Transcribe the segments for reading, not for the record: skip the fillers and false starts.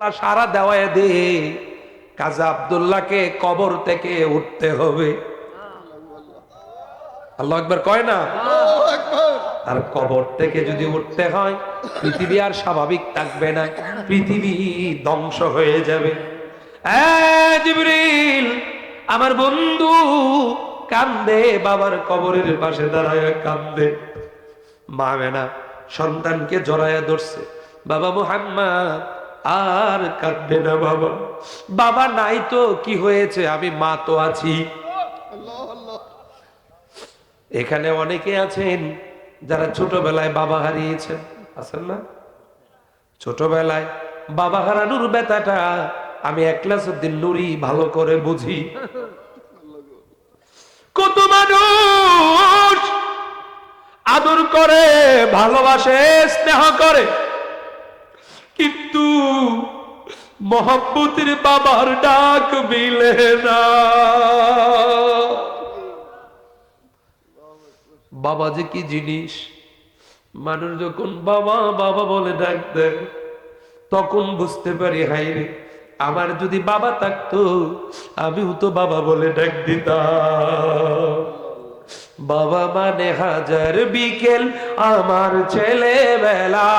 সারা দেওয়ায় দে, কাজী আব্দুল্লাহকে কবর থেকে উঠতে হবে। আল্লাহু আকবার কয় না? আর কবর থেকে যদি উঠতে হয়, পৃথিবী আর স্বাভাবিক থাকবে না, পৃথিবী ধ্বংস হয়ে যাবে। জিবরিল আমার বন্ধু কান্দে, বাবার কবরের পাশে দাঁড়ায় কান্দে। মা মেনা সন্তানকে জড়ায়া ধরছে, বাবা মুহাম্মদ আর কাঁদবে না বাবা, বাবা নাই তো কি হয়েছে, আমি মা তো আছি। এখানে অনেকে আছেন যারা ছোটবেলায় বাবা হারিয়েছেন, আছেন না? ছোটবেলায় বাবা হারানোর ব্যথাটা আমি একলাসউদ্দিন নুরি ভালো করে বুঝি। কত মানুষ আদর করে, ভালোবাসে, স্নেহ করে, কিন্তু মহব্বতের বাবার ডাক মিলে না। বাবা যে কি জিনিস, মানুষ যখন বাবা বাবা বলে ডাক দেয় তখন বুঝতে পারি, হাই রে আমার যদি বাবা থাকতো আমিও তো বাবা বলে ডাক দিতাম। বাবা মানে হাজার বিকেল আমার ছেলেবেলা,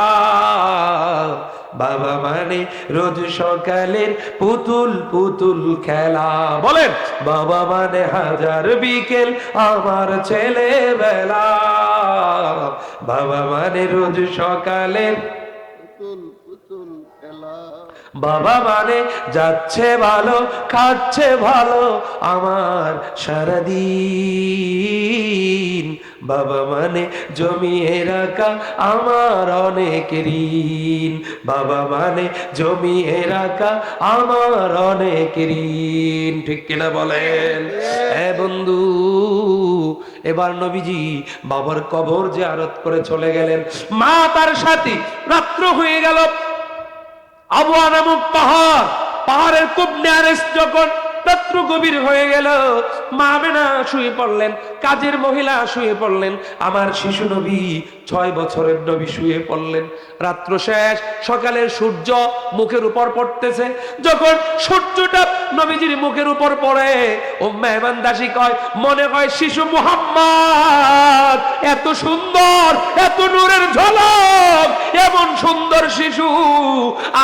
বাবা মানে রোজ সকালের পুতুল পুতুল খেলা। বলেন, বাবা মানে হাজার বিকেল আমার ছেলেবেলা, বাবা মানে রোজ সকালের পুতুল পুতুল খেলা, বাবা মানে যাচ্ছে ভালো খাচ্ছে ভালো আমার সারাদিন, বাবা মানে জমিয়ে রাখা আমার অনেক ঋণ, বাবা মানে জমিয়ে রাখা আমার অনেক ঋণ। ঠিক কিনা বলেন? হ্যাঁ বন্ধু, এবার নবীজি বাবার কবর জিয়ারত করে চলে গেলেন। মা তার সাথী, রাত্র হয়ে গেল। আবওয়া নামক পাহাড়ের খুব নিয়ারেস্ট যখন রাত্র গভীর হয়ে গেল, মা আমেনা শুয়ে পড়লেন, কাজের মহিলা শুয়ে পড়লেন, আমার শিশু নবী 6 বছরের নবী শুয়ে পড়লেন। রাত্র শেষ, সকালের সূর্য মুখের উপর পড়তেছে। যখন সূর্যটা নবীজির মুখের উপর পড়ে, উম্মে আইমান দাসী কয়, মনে হয় শিশু মুহাম্মদ এত সুন্দর, এত নূরের ঝলক, এমন সুন্দর শিশু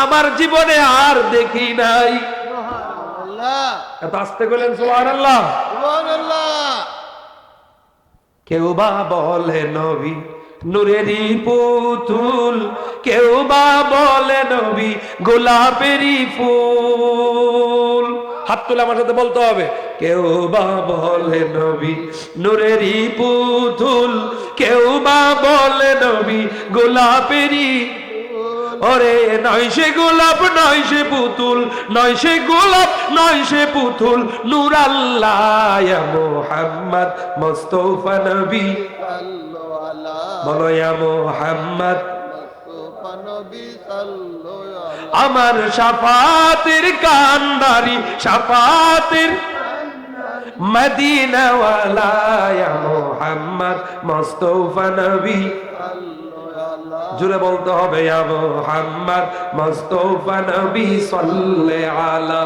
আমার জীবনে আর দেখি নাই। এত আস্তে বলেন সুবহানাল্লাহ। কেউ বা বলে নবী নূরেরই পুতুল, কেউ বা বলে নবী গোলাপেরই ফুল। হাত তুলে আমার সাথে বলতে হবে, কেউ বা বলে নবী নূরেরই পুতুল, কেউ বা বলে নবী গোলাপেরই। ওরে নয় সে গোলাপ নয় সে পুতুল, নয় সে গোলাপ নয় সে পুতুল, নূর আল্লাহ ইয়া মুহাম্মদ মুস্তাফা নবী, বলো ইয়া মুহাম্মদ মুস্তাফা নবী সাল্লাল্লাহু। আমার শাফাতের কান্ডারি, শাফাতের মদিনা ওয়ালা ইয়া মুহাম্মদ মুস্তাফা নবী। জুড়ে বলতে হবে, ইয়া মুহাম্মদ মুস্তাফা নবী সাল্লাল্লাহু আলা।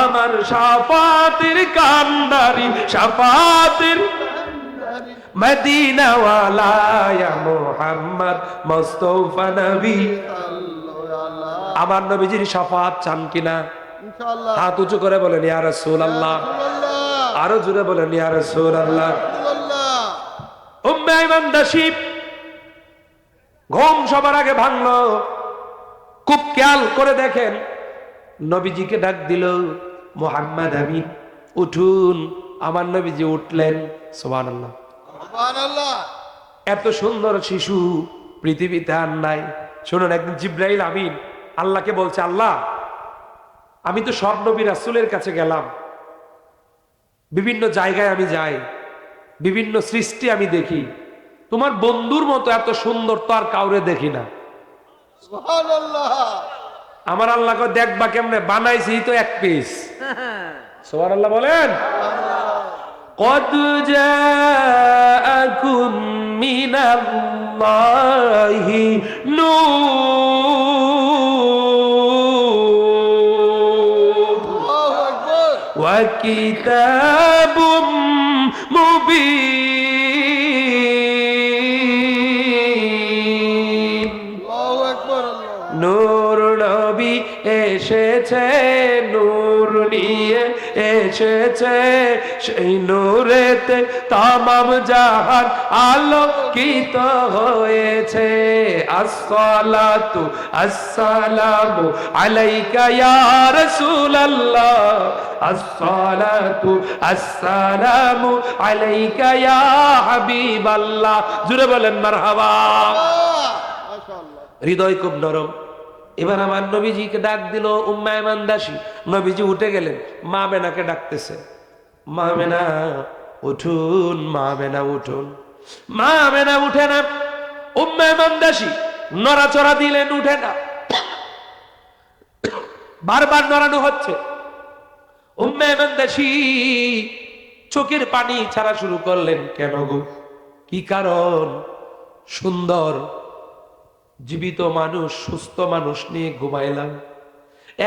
আমার শাফাতের কান্ডারি, শাফাতের মদিনা ওয়ালা ইয়া মুহাম্মদ মুস্তাফা নবী। আমার নবীজির শাফাত চান কিনা? ইনশাআল্লাহ। হাত উঁচু করে বলেন ইয়া রাসূলুল্লাহ। আরো জোরে বলেন ইয়া রাসূলুল্লাহ। উম্মে আইমান দাসী ঘুম সবার আগে ভাঙলো, খুব খেয়াল করে দেখেন নবীজিকে ডাক দিল, মুহাম্মদ আমিন উঠুন। আমার নবীজি উঠলেন। সুবহানাল্লাহ, সুবহানাল্লাহ। এত সুন্দর শিশু পৃথিবীতে আর নাই। শুনুন, একদিন জিবরাইল আমিন আল্লাহকে বলছে, আল্লাহ আমি তো সব নবী রাসূলের কাছে গেলাম, বিভিন্ন জায়গায় আমি যাই, বিভিন্ন সৃষ্টি আমি দেখি, তোমার বন্ধুর মতো এত সুন্দর তো আর কাউরে দেখি না। সুবহানাল্লাহ। আমার আল্লাহকে দেখবা কেমনে, বানাইছি তো এক পিস। সুবহানাল্লাহ বলেন। কদ জাআকুম মিনাল্লাহি নূর ওয়া কিতাবুম মুবিন। আল্লাহু আকবার, আল্লাহ। নূর নবী এসেছে, নূর নিয়ে এসেছে, সেই নূরেতে তামাম জাহান আলোকিত হয়েছে। আসসালাতু আসসালামু আলাইকা ইয়া রাসূলুল্লাহ, আসসালাতু আসসালামু আলাইকা ইয়া হাবিবাল্লাহ। জুড়ে বলেন মারহাবা। মাশাআল্লাহ। হৃদয় খুব নরম। এবার আমার নবীজিকে ডাক দিল উম্মে আয়মান দাসী। নবীজি উঠে গেলেন, মা আমেনাকে ডাকতেছে, মা আমেনা উঠুন, মা আমেনা উঠুন। মা আমেনা উঠে না। উম্মে আয়মান দাসী নড়াচড়া দিলেন, উঠে না, বারবার নড়ানো হচ্ছে। উম্মে আয়মান দাসী চোখের পানি ছাড়া শুরু করলেন। কেন গো, কি কারণ? সুন্দর জীবিত মানুষ, সুস্থ মানুষ নিয়ে ঘুমাইলাম,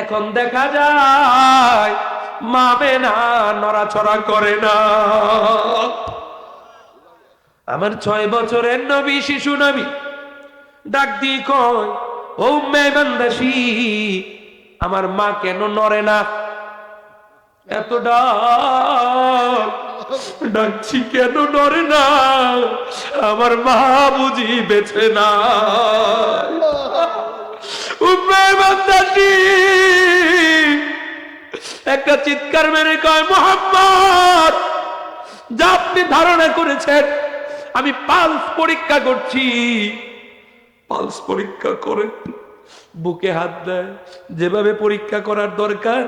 এখন দেখা যায় মা আমেনা নড়াচড়া করে না। আমার 6 বছরের নবী, শিশু নবী ডাক দিয়ে কয়, ও উম্মে আয়মান দাসী, আমার মা কেন নড়ে না? এত ডাকছি কেন নড়ে না? আমার মা বুঝি বেঁচে না। উম্মে আয়মান দাসী একটা চিৎকার মেরে কয়, মুহাম্মদ, যা আপনি ধারণা করেছেন আমি পালস পরীক্ষা করছি। পালস পরীক্ষা করে বুকে হাত দেয়, যেভাবে পরীক্ষা করার দরকার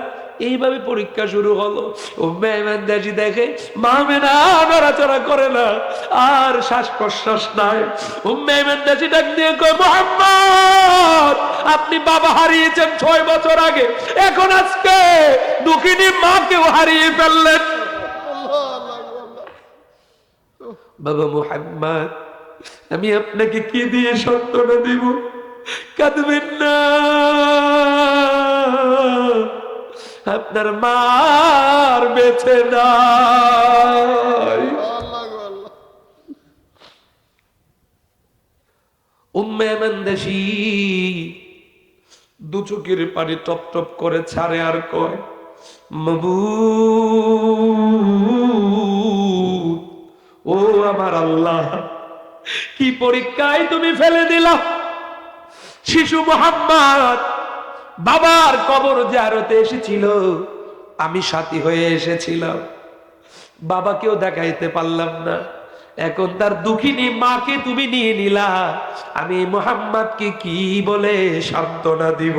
এইভাবে পরীক্ষা শুরু হলো। উম্মে আয়মান দাসী দেখে মা আমেনা নড়াচড়া করে না, আর শ্বাস প্রশ্বাস নাই। উম্মে আয়মান দাসী ডাক দিয়ে কয়, মুহাম্মদ, আপনি বাবা হারিয়েছেন 6 বছর আগে, এখন আজকে দুঃখিনী মাকেও হারিয়ে ফেললেন। আল্লাহ, আল্লাহ, আল্লাহ। বাবা মুহাম্মদ, আমি আপনাকে কি দিয়ে সান্ত্বনা দিব? কাঁদবেন না, আপনার মার বেঁচে নাই। আল্লাহ, আল্লাহ। উম্মে আয়মান দাসী দু চোখের পানি টপ টপ করে ছাড়ে আর কয়, মাবুদ, ও আমার আল্লাহ, কি পরীক্ষায় তুমি ফেলে দিলা? শিশু মুহাম্মদ বাবার কবর জিয়ারতে এসেছিল, আমি সাথী হয়ে এসেছিলাম, বাবাকেও দেখাইতে পারলাম না, এখন তার দুঃখিনী মাকে তুমি নিয়ে নিলা, আমি মুহাম্মদকে কি বলে সান্ত্বনা দিব?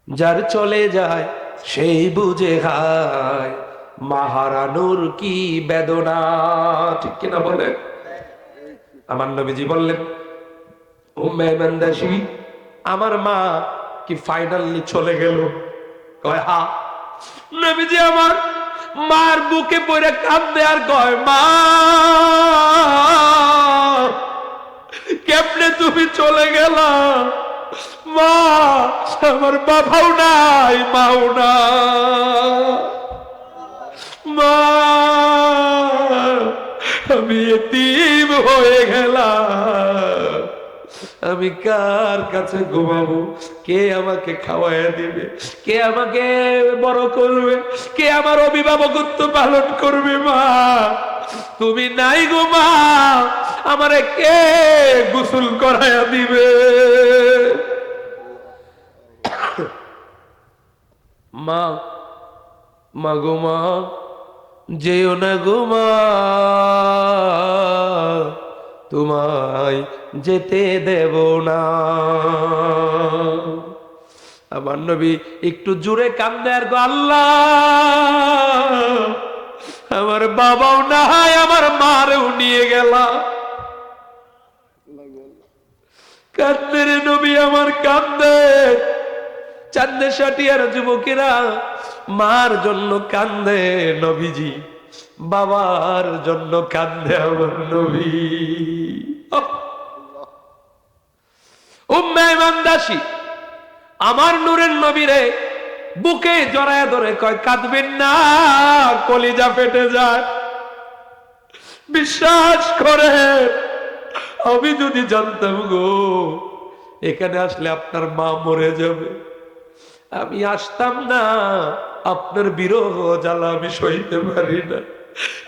যার চলে যায় সেই বুঝে খায়, মা হারানোর কি বেদনা। ঠিক কিনা বলে? আমার নবীজি বললেন, উম্মে আয়মান দাসী, আমার মা কি ফাইনালি চলে গেল? কয় হ্যাঁ। নবীজি আমার মার বুকে পড়ে কাঁদে আর কয়, মা, কেমনে তুমি চলে গেলা? মা, আমার বাবাও নাই, মাও না, মা, আমি এতিম হয়ে গেলাম, আমি কার কাছে ঘুমাবো? কে আমাকে খাওয়াইয়া দিবে? কে আমাকে বড় করবে? কে আমার অভিভাবকত্ব পালন করবে? মা, তুমি নাই গো মা, আমারে কে গোসল করাইয়া দিবে? মা, মা গো মা, যেও না গো মা, তোমায় যেতে দেব না। আমার নবী একটু জোরে কান্দে আর গো, আল্লাহ, আমার বাবাও নাই, আমার মারেও নিয়ে গেলা। কান্দে রে নবী আমার, কান্দে। চাঁদে সাটিয়ার যুবকেরা মার জন্য কান্দে, নবীজি বাবার জন্য কান্দে আমার নবী। উম্মে আয়মান দাসী আমার নূরের নবীরে বুকে জড়ায় ধরে কয় কাঁদবেন না, কলিজা ফেটে যায়। বিশ্বাস করে আমি যদি জানতাম গো এখানে আসলে আপনার মা মরে যাবে, আমি আসতাম না। আপনার বিরহ জ্বালা আমি সইতে পারি না।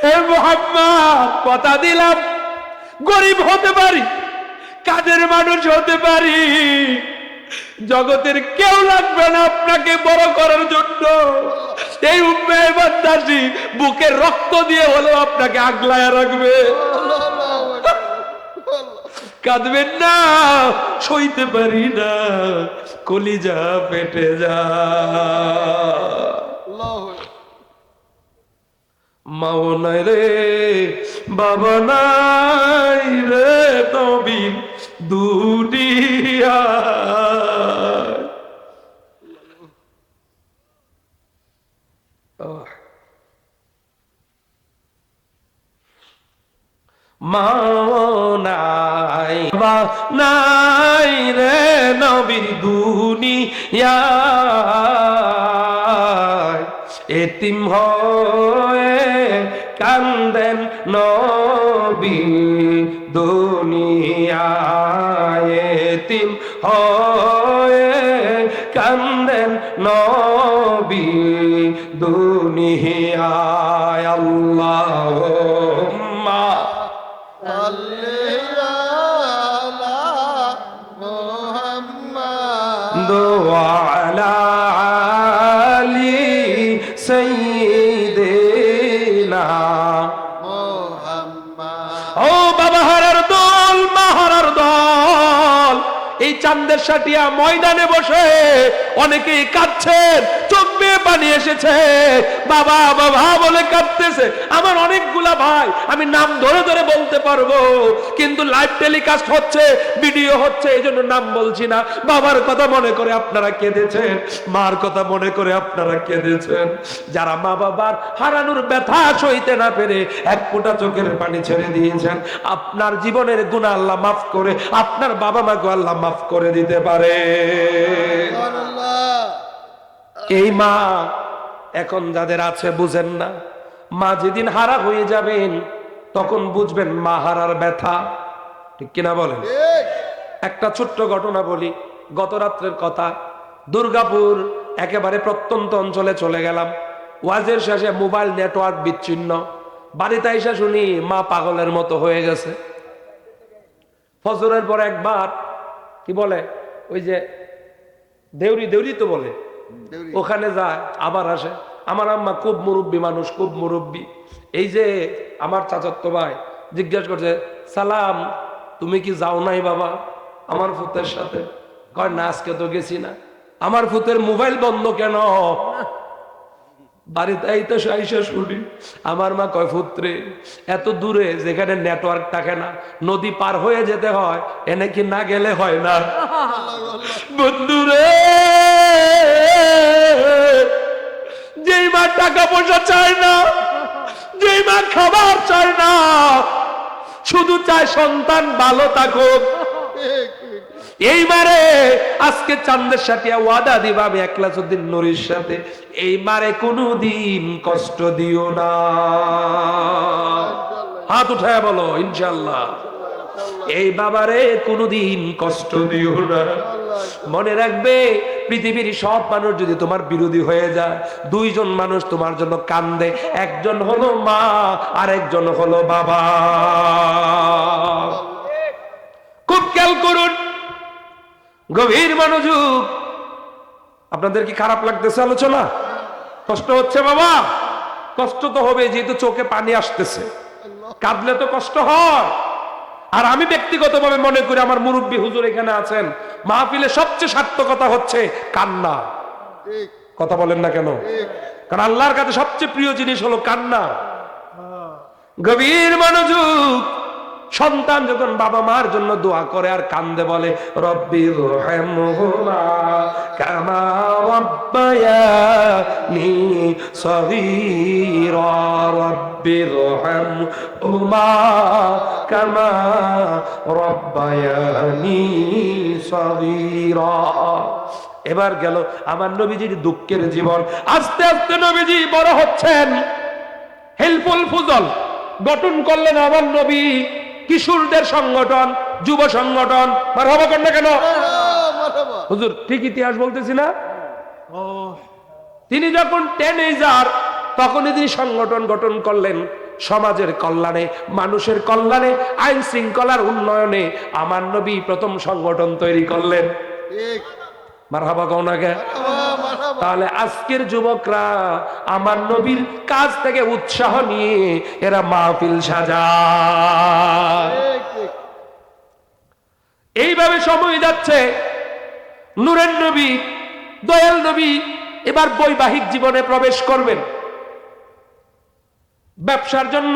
হে মুহাম্মদ, কথা দিলাম গরিব হতে পারি, কাজের মানুষ হতে পারি, জগতের কেউ লাগবে না আপনাকে বড় করার জন্য। এই উম্মে বান্দাসী বুকের রক্ত দিয়ে হলেও আপনাকে আগলায় রাখবে। আল্লাহু আকবার। কাঁদবেন না, সইতে পারি না, কলিজা ফেটে যা। আল্লাহু আকবার। মাও নাই রে, বাবা নাই রে, নবী দুনিয়া। মাও নাই, বাবা নাই রে, নবী দুনিয়া। এতিম হয়ে কান্দেন নবী দুনিয়ায়, এতিম হয়ে কান্দেন নবী দুনিয়ায়। আল্লাহুম্মা সাল্লি আলা মুহাম্মাদ ওয়া আলি সাইয়্যিদিনা। মুহাম্মাদ। ও বাবা হারার দল, মা হারার দল, এই চান্দের সাটিয়া ময়দানে বসে অনেকেই কাঁদছেন, চোখ বেয়ে পানি এসেছে, বাবা বাবা বলে কাঁদতেছে। আমার অনেকগুলা ভাই, আমি নাম ধরে ধরে বলতে পারবো, কিন্তু লাইভ টেলিকাস্ট হচ্ছে, ভিডিও হচ্ছে, এই জন্য নাম বলছি না। বাবার কথা মনে করে আপনারা কেঁদেছেন, মার কথা মনে করে আপনারা কেঁদেছেন। যারা মা বাবার হারানোর ব্যথা সইতে না পেরে এক ফোঁটা চোখের পানি ছেড়ে দিয়েছেন, আপনার জীবনের গুনাহ আল্লাহ মাফ করে আপনার বাবা মাকে আল্লাহ মাফ করে দিতে পারে। সুবহানাল্লাহ। এই মা এখন যাদের আছে বুঝেন না, মা যেদিন হারা হয়ে যাবেন তখন বুঝবেন মা হারার ব্যথা। ঠিক কিনা বলেন? ঠিক। একটা ছোট্ট ঘটনা বলি, গত রাত্রের কথা। দুর্গাপুর একেবারে প্রত্যন্ত অঞ্চলে চলে গেলাম, ওয়াজের শেষে মোবাইল নেটওয়ার্ক বিচ্ছিন্ন। বাড়িতে এসে শুনি মা পাগলের মতো হয়ে গেছে। ফজরের পর একবার কি বলে, ওই যে দেউরি দেউরি তো বলে, দেউরি। ওখানে যায় আবার আসে। আমার আম্মা খুব মুরব্বী মানুষ, খুব মুরব্বী। এই যে আমার চাচাতো ভাই জিজ্ঞাসা করছে, সালাম তুমি কি যাও নাই বাবা আমার ফুতের সাথে? কয় না, আজকে তো গেছি না। আমার ফুতের মোবাইল বন্ধ কেন? বাড়িতে আইতে আইসা শুনি আমার মা কয়, পুত্রে এত দূরে যেখানে নেটওয়ার্ক থাকে না, নদী পার হয়ে যেতে হয়, এনে কি না গেলে হয় না? বন্ধুরে, যেই মা টাকা পয়সা চায় না, যেই মা খাবার চায় না, শুধু চায় সন্তান ভালো থাকুক, ঠিক, ঠিক। এই মারে আজকে চান্দের সাথে ওয়াদা দিবা আমি একলাসউদ্দিন নূরীর সাথে, এই মারে কোনোদিন কষ্ট দিও না। হাত উঠায় বলো ইনশাআল্লাহ। এই বাবারে কোনোদিন কষ্ট দিও না। মনে রাখবে, পৃথিবীর সব মানুষ যদি তোমার বিরোধী হয়ে যায়, দুইজন মানুষ তোমার জন্য কান্দে, একজন হলো মা আর একজন হলো বাবা। খুব খেয়াল করুন, গভীর মনোযোগ। আপনাদের কি খারাপ লাগতেছে আলোচনা? কষ্ট হচ্ছে বাবা? কষ্ট তো হবে, যেহেতু চোখে পানি আসতেছে, কাঁদলে তো কষ্ট হয়। আর আমি ব্যক্তিগতভাবে মনে করি, আমার মুরব্বী হুজুর এখানে আছেন, মাহফিলে সবচেয়ে সার্থকতা হচ্ছে কান্না। ঠিক, কথা বলেন না কেন? ঠিক। কারণ আল্লাহর কাছে সবচেয়ে প্রিয় জিনিস হলো কান্না। গভীর মনোযোগ। সন্তান যখন বাবা মার জন্য দোয়া করে আর কান্দে বলে রব্বিরহামহুমা কামা রাব্বায়ানি সগীরা, রব্বিরহামহুমা কামা রাব্বায়ানি সগীরা। এবার গেল আমার নবীজির দুঃখের জীবন। আস্তে আস্তে নবীজি বড় হচ্ছেন, হেল্পফুল ফুজল গঠন করলেন আমার নবী, কিশোরদের সংগঠন, যুব সংগঠন। মারহাবা করেন না কেন? মারহাবা। হুজুর ঠিক ইতিহাস বলতেছি না? তিনি যখন টিনেজার তখনই তিনি সংগঠন গঠন করলেন সমাজের কল্যাণে, মানুষের কল্যাণে, আইন শৃঙ্খলার উন্নয়নে। আমার নবী প্রথম সংগঠন তৈরি করলেন। ঠিক। মারহাবা কও না কে? মারহাবা, মারহাবা। তাহলে আজকের যুবকরা আমার নবীর কাছ থেকে উৎসাহ নিয়ে এরা মাহফিল সাজায়। ঠিক, ঠিক। এইভাবে সময় যাচ্ছে। নূরের নবী, দয়াল নবী এবার বৈবাহিক জীবনে প্রবেশ করবেন। ব্যবসার জন্য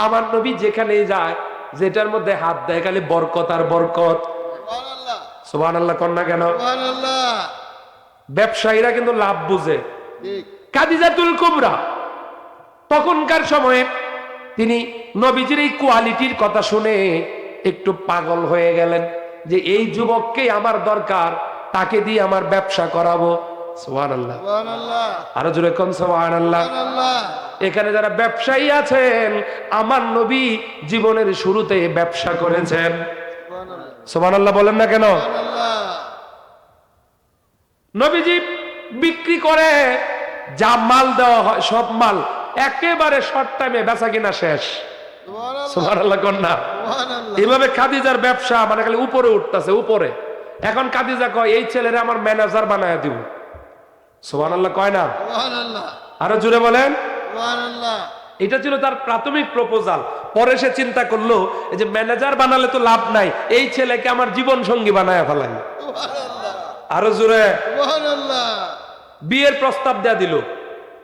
আমার নবী যেখানে যায়, যেটার মধ্যে হাত দেয় খালি বরকত আর বরকত। সুবহানাল্লাহ, সুবহানাল্লাহ কন্যা কেন? সুবহানাল্লাহ। ব্যবসায়ীরা কিন্তু লাভ বুঝে। ঠিক। খাদিজাতুল কুবরা তখনকার সময়ে তিনি নবীজির এই কোয়ালিটির কথা শুনে একটু পাগল হয়ে গেলেন যে এই যুবককে আমার দরকার, তাকে দিয়ে আমার ব্যবসা করাবো। সুবহানাল্লাহ, সুবহানাল্লাহ, আরো জোরে কোন সুবহানাল্লাহ। সুবহানাল্লাহ। এখানে যারা ব্যবসায়ী আছেন, আমার নবী জীবনের শুরুতে ব্যবসা করেছেন। সুবহানাল্লাহ, সুবহানাল্লাহ বলেন না কেন? সুবহানাল্লাহ। নবীজি বিক্রি করে যা মাল দেওয়া হয় সব মাল একেবারে শর্ট টাইমে বেচা কিনা শেষ। সুবহানাল্লাহ, সুবহানাল্লাহ কন্যা। সুবহানাল্লাহ। এভাবে খাদিজার ব্যবসা মানে খালি উপরে উঠতেছে উপরে। এখন খাদিজা কয় এই ছেলেরা আমার ম্যানেজার বানায় দিব। সুবহানাল্লাহ কয় না? সুবহানাল্লাহ, আরো জুড়ে বলেন। সুবহানাল্লাহ। এটা ছিল তার প্রাথমিক প্রপোজাল। পরে সে চিন্তা করলো এই যে ম্যানেজার বানালে তো লাভ নাই, এই ছেলেকে আমার জীবন সঙ্গী বানায় ফেলাই। সুবহানাল্লাহ, আরো জোরে। সুবহানাল্লাহ, বিয়ের প্রস্তাব দেয়া দিল।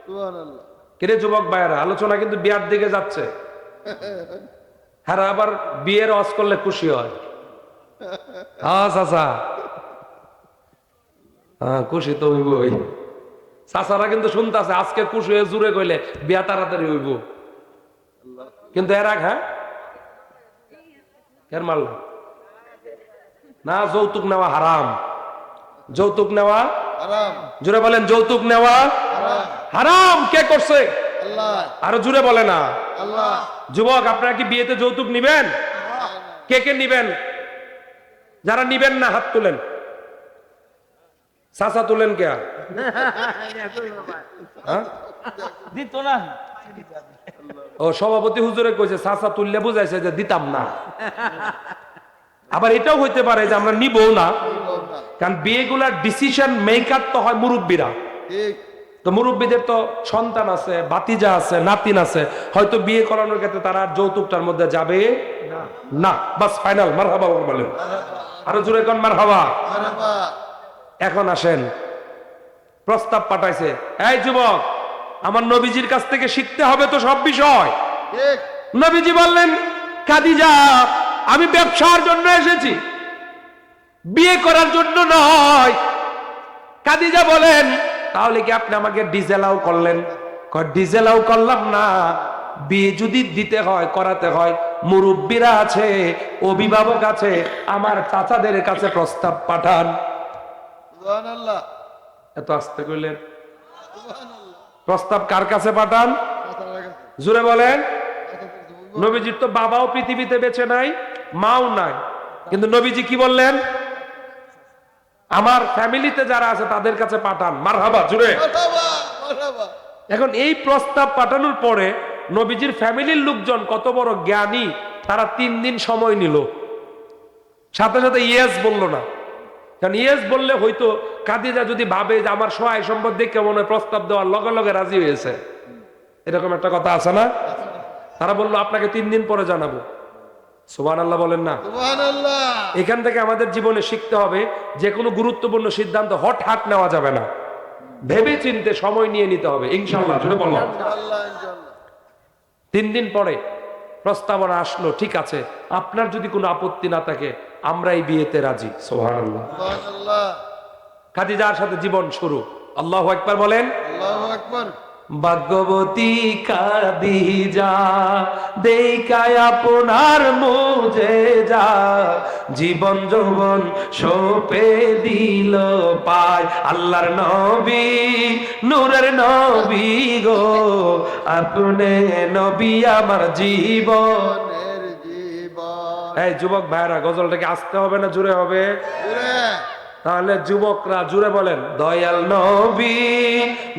সুবহানাল্লাহ। কিরে যুবক ভাইয়েরা, আলোচনা কিন্তু বিয়ার দিকে যাচ্ছে। হ্যাঁ, আবার বিয়ের ওয়াজ করলে খুশি হয়। হ্যাঁ চাচা, হ্যাঁ খুশি তো হইবই। চাচারা কিন্তু শুনতেছে, আজকে খুশি হয়ে জুড়ে কইলে বিয়া তাড়াতাড়ি হইব। কিন্তু এর আগ হ্যাঁ কেন মারল না? যৌতুক নেওয়া হারাম। যৌতুক নেওয়া হারাম, জুড়ে বলেন, যৌতুক নেওয়া হারাম। হারাম। কে করছে? আল্লাহ, আরো জুড়ে বলে না। আল্লাহ। যুবক, আপনারা কি বিয়েতে যৌতুক নিবেন? কে কে নিবেন? যারা নিবেন না হাত তুলেন। চাচা তুলেন কে? হ্যাঁ? দিত না। ও সভাপতি হুজুরে কইছে চাচা তুললে বুঝাইছে যে দিতাম না। আবার এটাও হইতে পারে যে আমরা নিবও না, কারণ বিয়েগুলার ডিসিশন মেকার তো হয় মুরব্বীরা। ঠিক। তো মুরব্বীদের তো সন্তান আছে, ভাতিজা আছে, নাতিন আছে, হয়তো বিয়ে করানোর ক্ষেত্রে তারা আর যৌতুকটার মধ্যে যাবে না। বাস ফাইনাল। মারহাবা বলেন, আরো জোরে কোন মারহাবা। মারহাবা। এখন আসেন, প্রস্তাব পাঠাইছে। এই যুবক, আমার নবীজির কাছ থেকে শিখতে হবে তো সব বিষয়। ঠিক। নবীজি বললেন, খাদিজা আমি ব্যবসার জন্য এসেছি, বিয়ে করার জন্য নয়। খাদিজা বলেন, তাহলে কি আপনি আমাকে ডিজেলাও করলেন? ডিজেলাও করলাম না। বিয়ে যদি দিতে হয়, করাতে হয়, মুরব্বীরা আছে, অভিভাবক আছে, আমার চাচাদের কাছে প্রস্তাব পাঠান। সুবহানাল্লাহ, এত আস্তে কইলেন। সুবহানাল্লাহ। প্রস্তাব কার কাছে পাঠান? মাথার কাছে। জুড়ে বলেন। মাথার কাছে। নবীজির তো বাবাও পৃথিবীতে বেঁচে নাই, মাও নাই, কিন্তু নবীজি কি বললেন? আমার ফ্যামিলিতে যারা আছে তাদের কাছে পাঠান। মারহাবা জুড়ে। মারহাবা, মারহাবা। এখন এই প্রস্তাব পাঠানোর পরে নবীজির ফ্যামিলির লোকজন কত বড় জ্ঞানী, তারা 3 দিন সময় নিল, সাথে সাথে ইয়েস বললো না। কারণ ইয়েস বললে হয়তো খাদিজা যদি ভাবে যে আমার সহায় সম্পদ দেখে মনে হয় প্রস্তাব দেওয়ার লগে লগে রাজি হয়েছে, এরকম একটা কথা আছে না? তারা বললো আপনাকে 3 দিন পরে জানাবো। সুবহানাল্লাহ বলেন না? সুবহানাল্লাহ। এখান থেকে আমাদের জীবনে শিখতে হবে, যে কোনো গুরুত্বপূর্ণ সিদ্ধান্ত হঠাৎ নেওয়া যাবে না, ভেবে চিন্তে সময় নিয়ে নিতে হবে। ইনশাআল্লাহ জুড়ে বললাম। ইনশাআল্লাহ, ইনশাআল্লাহ। 3 দিন পরে প্রস্তাবনা আসলো, ঠিক আছে, আপনার যদি কোনো আপত্তি না থাকে আমরা এই বিয়েতে রাজি। সুবহানাল্লাহ। সুবহানাল্লাহ। খাদিজার সাথে জীবন শুরু। আল্লাহু আকবার বলেন। আল্লাহু আকবার। ভাগ্যবতী খাদিজা দেখায় আপনার মুজেজা, জীবন যৌবন সপে দিল পায় আল্লাহর নবী, নূরের নবী গো, আপনি নবী আমার জীবন। জীবনের জীবন। এই যুবক ভাইরা, গজলটাকে আসতে হবে না জোরে হবে? জুড়ে। তাহলে যুবকরা জুড়ে বলেন, দয়াল নবী,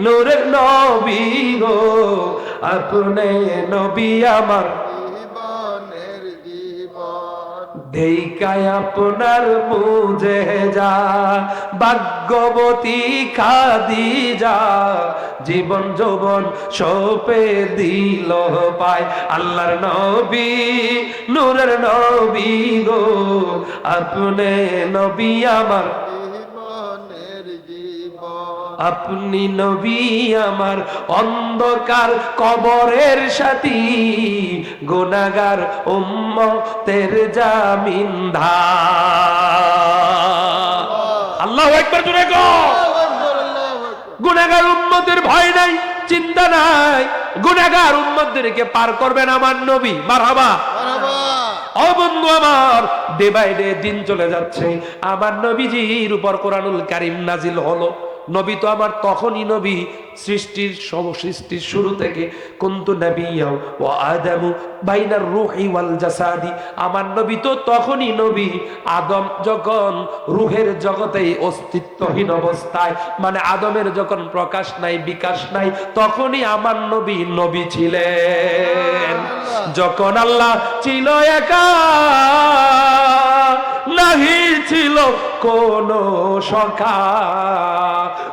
নূরের নবী গো, আপনি নবী আমার জীবনের জীবন। দেখায় আপনার মুজেজা, ভাগ্যবতী খাদিজা জীবন যৌবন সপে দিল পায় আল্লাহর নবী, নূরের নবী গো, আপনি নবী আমার জীবনের জীবন। আপনি নবী আমার অন্ধকার কবরের সাথী, গুনাহগার উম্মতের জামিনদার। আল্লাহু আকবার জোরে গো। আল্লাহু আকবার, আল্লাহু আকবার। গুনাহগার উম্মতের ভয় নাই, চিন্তা নাই, গুনাহগার উম্মতদেরকে পার করবেন আমার নবী। মারহাবা। মারহাবা। ও বন্ধু আমার, ডে বাই ডে দিন চলে যাচ্ছে, আমার নবীজির উপর কোরআনুল কারীম নাজিল হলো। নবী তো আমার তখনই নবী, সৃষ্টির শুরু থেকে, কুনতু নাবিয়্যা ওয়া আদামু বাইনার রূহি ওয়াল জাসাদি, আমার নবী তো তখনই নবী, আদম যখন রূহের জগতে অস্তিত্বহীন অবস্থায়, মানে আদমের যখন প্রকাশ নাই, বিকাশ নাই, তখনই আমার নবী নবী ছিলেন। যখন আল্লাহ ছিল একা, নাহি ছিল কোন সখা,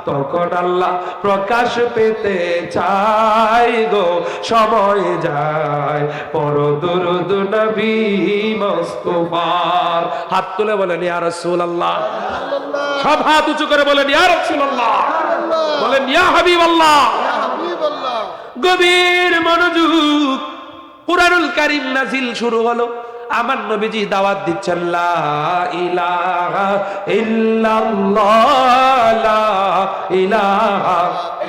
তখন আল্লাহ প্রকাশ পেতে চাই গো, সময় যায় পর দুরুদ নবী মুস্তাফার। হাত তুলে বলেন ইয়া রাসূলুল্লাহ, সব হাত উঁচু করে বলেন ইয়া রাসূলুল্লাহ, বলেন ইয়া হাবিবাল্লাহ। ইয়া হাবিবাল্লাহ। গভীর মনোযোগ, কুরআনুল কারীম নাজিল শুরু হলো। আমার নবীজি দাওয়াত দিচ্ছেন, লা ইলাহা ইল্লাল্লাহ, লা ইলাহা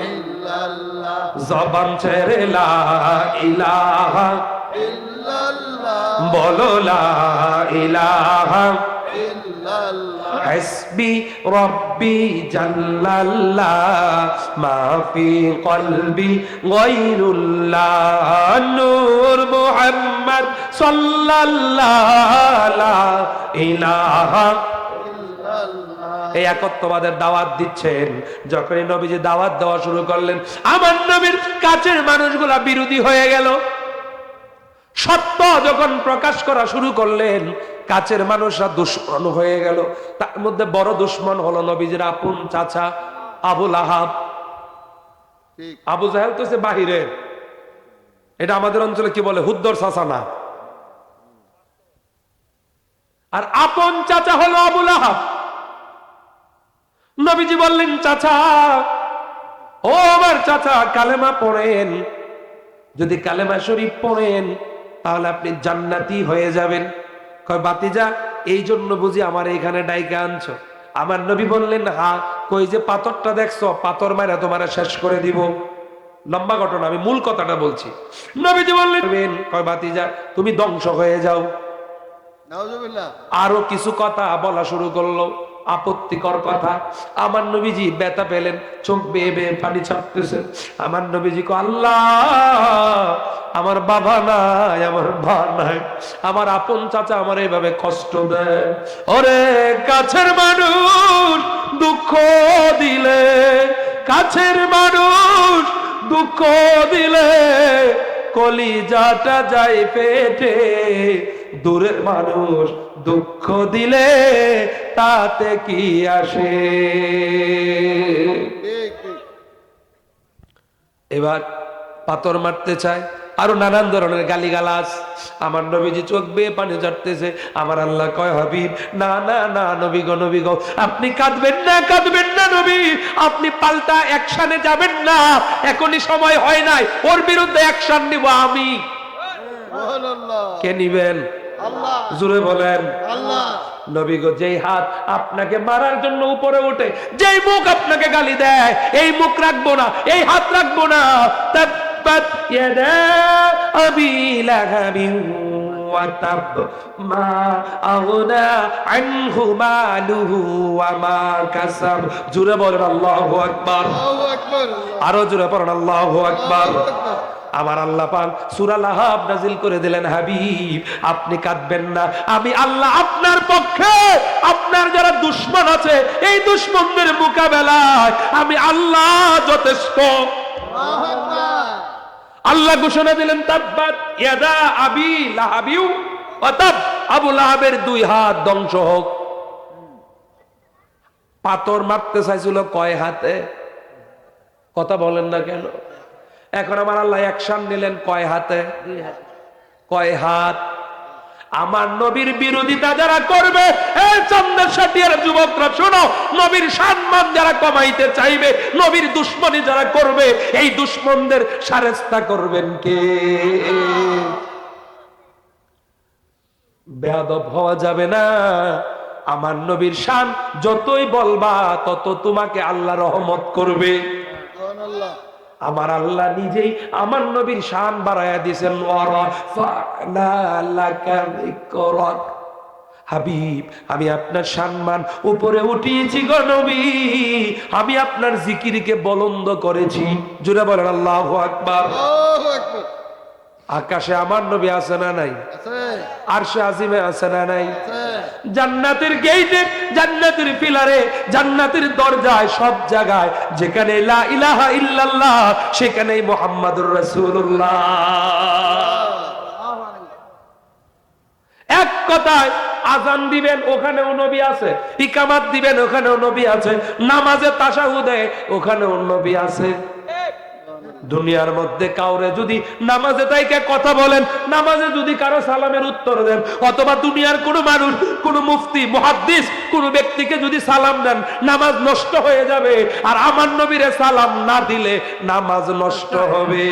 ইল্লাল্লাহ। জবান ছেড়ে লা ইলাহা ইল্লাল্লাহ। বলো, লা ইলাহা ইল্লাল্লাহ। হাসবি রব্বি জাল্লাল্লাহ, মা ফি কলবি গায়রুল্লাহ, নূর মুহাম্মদ সাল্লাল্লাহু লা ইলাহা। ইল্লাল্লাহ। এই একত্ববাদের দাওয়াত দিচ্ছেন। যখনই নবীজি দাওয়াত দেওয়া শুরু করলেন, আমার নবীর কাছের মানুষগুলা বিরোধী হয়ে গেল। সত্য যখন প্রকাশ করা শুরু করলেন, কাছের মানুষরা দুশমন হয়ে গেল। তার মধ্যে বড় দুশমন হলো নবীজির আপন চাচা আবু লাহাব। ঠিক। আবু জাহেল তো সে বাহিরের, এটা আমাদের অঞ্চলে কি বলে, হুদ্দর চাচা না। আর আপন চাচা হলো আবু লাহাব। নবীজি বললেন, চাচা, ও আমার চাচা, কালেমা পড়েন, যদি কালেমা শরীফ পড়েন তাহলে আপনি জান্নাতি হয়ে যাবেন। কয় বাতিজা, এই জন্য বুঝি আমার এখানে ডাইকা আনছো? আমার নবী বললেন, হ্যাঁ। কই যে পাথরটা দেখছো, পাথর মারা তোমার শেষ করে দিব। লম্বা ঘটনা, আমি মূল কথাটা বলছি। নবীজি বললেন, কয় বাতিজা, তুমি ধ্বংস হয়ে যাও। নাউজুবিল্লাহ। আরো কিছু কথা বলা শুরু করলো, আপত্তিকর কথা। আমার নবীজি ব্যথা পেলেন, চোখ বেয়ে বেয়ে পানি ছাড়তেছেন। আমার নবীজি কো, আল্লাহ, আমার বাবা নাই, আমার মা নাই, আমার আপন চাচা আমার এইভাবে কষ্ট দেয়। ওরে কাছের মানুষ দুঃখ দিলে, কাছের মানুষ দুঃখ দিলে কলিজাটা যায় পেটে, দূরের মানুষ দুঃখ দিলে তাতে কি আসে? ঠিক ঠিক। এবার পাথর মারতে চায়, আরো নানান ধরনের গালিগালাজ। আমার নবীজি চোখ বেয়ে পানি ঝরতেছে। আমার আল্লাহ কয়, হাবিব, না না না, নবী গো, নবী গো, আপনি কাঁদবেন না, কাঁদবেন না নবী, আপনি পাল্টা অ্যাকশনে যাবেন না, এখনই সময় হয় নাই, ওর বিরুদ্ধে অ্যাকশন নিব আমি। সুবহানাল্লাহ। আল্লাহ কে নিবেন? আল্লাহ জোরে বলেন। আল্লাহ নবী গো, যেই হাত আপনাকে মারার জন্য উপরে ওঠে, যেই মুখ আপনাকে গালি দেয়, এই মুখ রাখবো না, এই হাত রাখবো না। তাব্বাত ইয়াদা আবি লাহাবিন ওয়া তাব, মা আগনা আনহু মালুহু ওয়া মা কাসাব। জোরে বলেন আল্লাহু আকবার। আল্লাহু আকবার আরো জোরে পড়েন আল্লাহু আকবার। আল্লাহু আকবার আমার আল্লাহ পাক সূরা লাহাব নাযিল করে দিলেন, হাবিব আপনি কাঁদবেন না, আমি আল্লাহ আপনার পক্ষে, আপনার যারা দুশমন আছে এই দুশমনদের মোকাবেলায় আমি আল্লাহ যথেষ্ট। আল্লাহু আকবার আল্লাহ ঘোষণা দিলেন, তাব্বাত ইয়াদা আবি লাহাবিউ ওয়া তাব, আবু লাহাবের দুই হাত ধ্বংস হোক। পাথর মারতে চাইছিল কয় হাতে? কথা বলেন না কেন? এখন আমার আল্লাহ অ্যাকশন নিলেন কয় হাতে? কয় হাত? আমার নবীর বিরোধিতা যারা করবে, এই চন্দ্রের সাথিয়ার যুবকরা শোনো, নবীর সম্মান যারা কমাইতে চাইবে, নবীর দুশ্মনী যারা করবে, এই দুশ্মনদের শারেস্তা করবেন কে? বেয়াদব হওয়া যাবে না। আমার নবীর শান যতই বলবা তত তোমাকে আল্লাহ রহমত করবে। সুবহানাল্লাহ আমার আল্লাহ নিজেই আমার নবীর শান বাড়ায়া দিয়েছেন। হাবিব আমি আপনার সম্মান উপরে উঠিয়েছি গো নবী, আমি আপনার জিকিরকে বুলন্দ করেছি। জোরে বলেন আল্লাহু আকবার। আল্লাহু আকবার আকাশে আমার নবী আছে না নাই? আছে আরশে আজিমে আছে না নাই? আছে জান্নাতের গেইটে, জান্নাতের পিলারে, জান্নাতের দরজায়, সব জায়গায় যেখানে লা ইলাহা ইল্লাল্লাহ সেখানেই মুহাম্মাদুর রাসূলুল্লাহ। এক কথায় আজান দিবেন ওখানেও নবী আছে, ইকামাত দিবেন ওখানেও নবী আছে, নামাজে তাশাহুদে ওখানেও নবী আছে। দুনিয়ার মধ্যে কাউরে যদি নামাজে তাইকে কথা বলেন, নামাজে যদি কারো সালামের উত্তর দেন, অথবা দুনিয়ার কোনো মানুষ, কোনো মুফতি, মুহাদ্দিস কোনো ব্যক্তিকে যদি সালাম দেন, নামাজ নষ্ট হয়ে যাবে। আর আমার নবীরে সালাম না দিলে নামাজ নষ্ট হবে।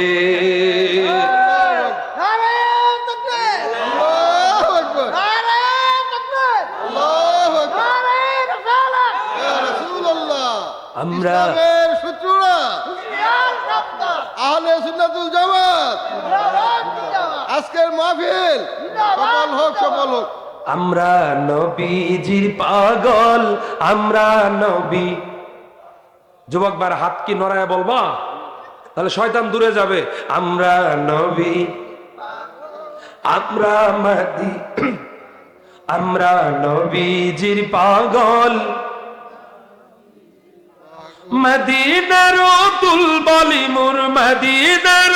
নারে তাকবীর! আল্লাহু আকবার নারে তাকবীর! আল্লাহু আকবার নারে রিসালাত! ইয়া রাসূলুল্লাহ আমরা ইসলামের শত্রুরা হুশিয়ার সাবধান! আহলে সুন্নাতুল জামাত জিন্দাবাদ, জিন্দাবাদ! আজকের মাহফিল সফল হোক, সফল হোক। আমরা নবীজির পাগল, আমরা নবী। যুবকবার হাত কি নড়ায় বলবা, তাহলে শয়তান দূরে যাবে। আমরা নবী, আমরা মাদি, আমরা নবীজির পাগল, মদিনার তুল বলি মোর মদিনার